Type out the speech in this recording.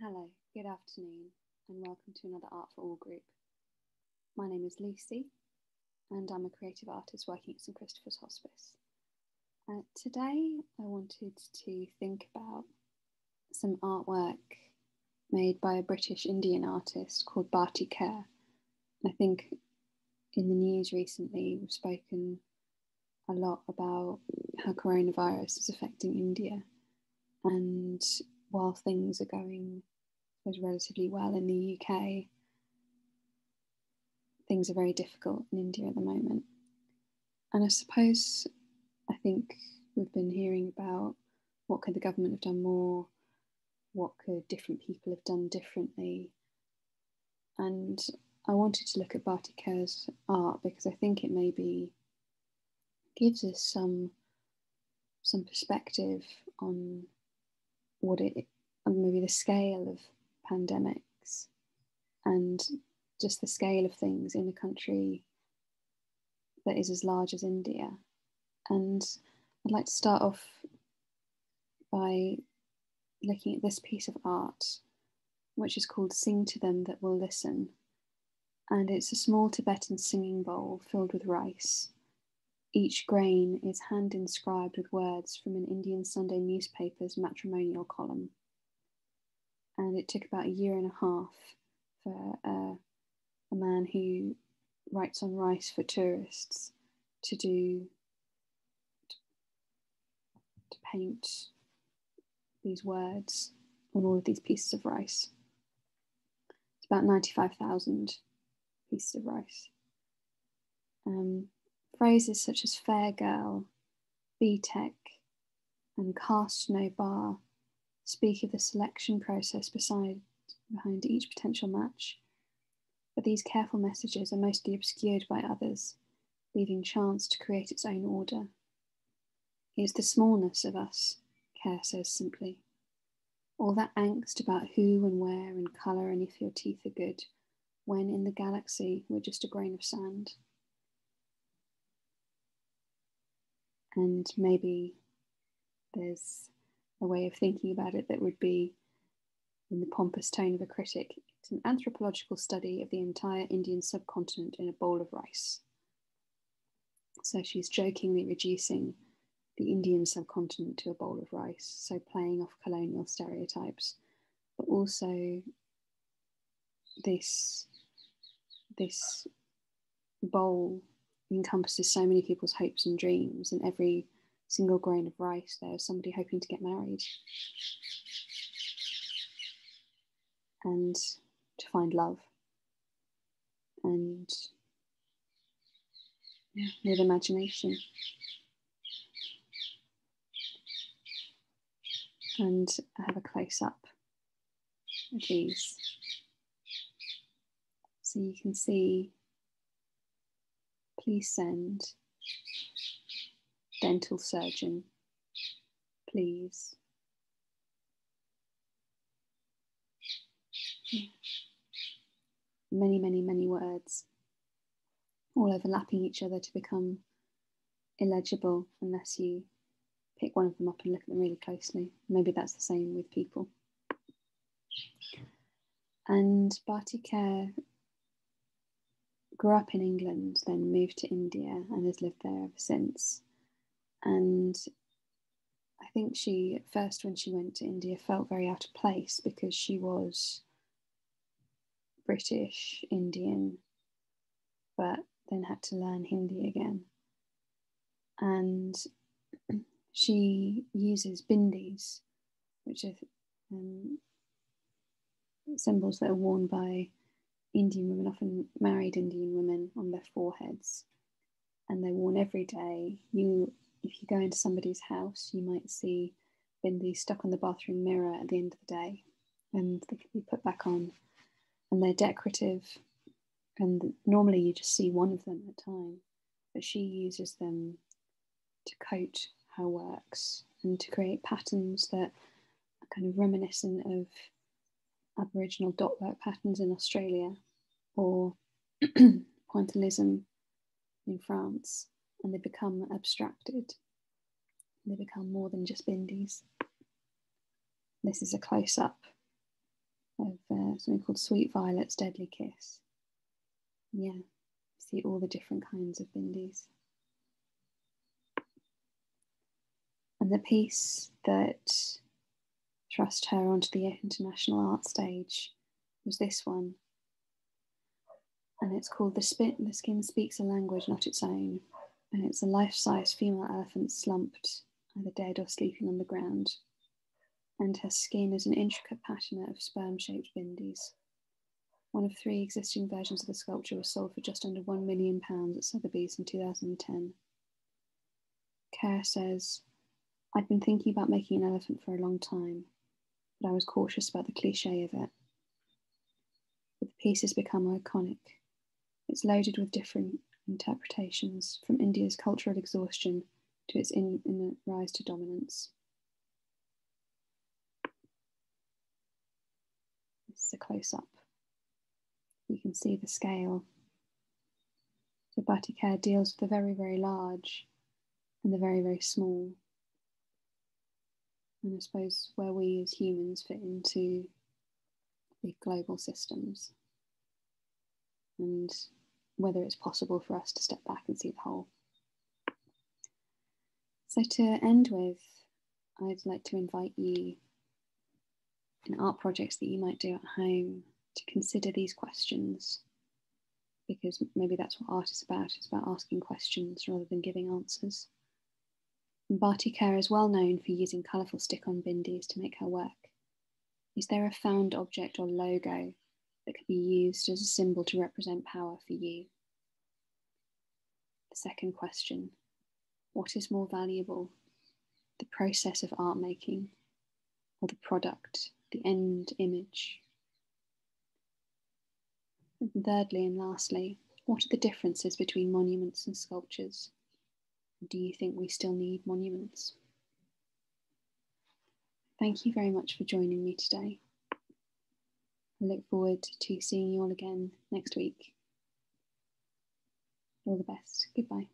Hello, good afternoon, and welcome to another Art for All group. My name is Lucy, and I'm a creative artist working at St Christopher's Hospice. Today, I wanted to think about some artwork made by a British Indian artist called Bharti Kher. I think in the news recently, we've spoken a lot about how coronavirus is affecting India, and while things are going relatively well in the UK, things are very difficult in India at the moment. And I think we've been hearing about what could the government have done more, what could different people have done differently. And I wanted to look at Bharti Kher's art because I think it maybe gives us some perspective on maybe the scale of pandemics and just the scale of things in a country that is as large as India. And I'd like to start off by looking at this piece of art, which is called Sing to Them That Will Listen. And it's a small Tibetan singing bowl filled with rice. Each grain is hand inscribed with words from an Indian Sunday newspaper's matrimonial column. And it took about 1.5 years for a man who writes on rice for tourists to paint these words on all of these pieces of rice. It's about 95,000 pieces of rice. Phrases such as fair girl, B-Tech, and cast no bar speak of the selection process behind each potential match, but these careful messages are mostly obscured by others, leaving chance to create its own order. It's the smallness of us, Kher says simply. All that angst about who and where and colour and if your teeth are good, when in the galaxy we're just a grain of sand. And maybe there's a way of thinking about it that would be in the pompous tone of a critic. It's an anthropological study of the entire Indian subcontinent in a bowl of rice. So she's jokingly reducing the Indian subcontinent to a bowl of rice, so playing off colonial stereotypes, but also this bowl encompasses so many people's hopes and dreams, and every single grain of rice there's somebody hoping to get married and to find love, and with imagination. And I have a close-up of these, so you can see, please send, dental surgeon, please. Many, many, many words, all overlapping each other to become illegible unless you pick one of them up and look at them really closely. Maybe that's the same with people. And Bharti Kher grew up in England, then moved to India and has lived there ever since. And I think she, at first when she went to India, felt very out of place because she was British, Indian, but then had to learn Hindi again. And she uses bindis, which are symbols that are worn by Indian women, often married Indian women, on their foreheads. And they're worn every day. If you go into somebody's house, you might see bindis stuck on the bathroom mirror at the end of the day, and they can be put back on. And they're decorative, and normally you just see one of them at a time, but she uses them to coat her works and to create patterns that are kind of reminiscent of Aboriginal dotwork patterns in Australia or pointillism in France, and they become abstracted. They become more than just bindis. This is a close-up of something called Sweet Violet's Deadly Kiss. Yeah, see all the different kinds of bindis. And the piece that thrust her onto the international art stage was this one. And it's called The Skin Speaks a Language Not Its Own. And it's a life-size female elephant slumped, either dead or sleeping on the ground. And her skin is an intricate patina of sperm-shaped bindis. One of 3 existing versions of the sculpture was sold for just under £1 million at Sotheby's in 2010. Kher says, "I'd been thinking about making an elephant for a long time, but I was cautious about the cliche of it. But the piece has become iconic. It's loaded with different interpretations, from India's cultural exhaustion to its inner rise to dominance." This is a close-up. You can see the scale. So Bharti Kher deals with the very, very large and the very, very small. And I suppose where we as humans fit into big global systems, and whether it's possible for us to step back and see the whole. So to end with, I'd like to invite you in art projects that you might do at home to consider these questions, because maybe that's what art is about. It's about asking questions rather than giving answers. And Bharti Kher is well known for using colourful stick-on bindis to make her work. Is there a found object or logo that could be used as a symbol to represent power for you? The second question, what is more valuable, the process of art making or the product, the end image? And thirdly and lastly, what are the differences between monuments and sculptures? Do you think we still need monuments? Thank you very much for joining me today. I look forward to seeing you all again next week. All the best. Goodbye.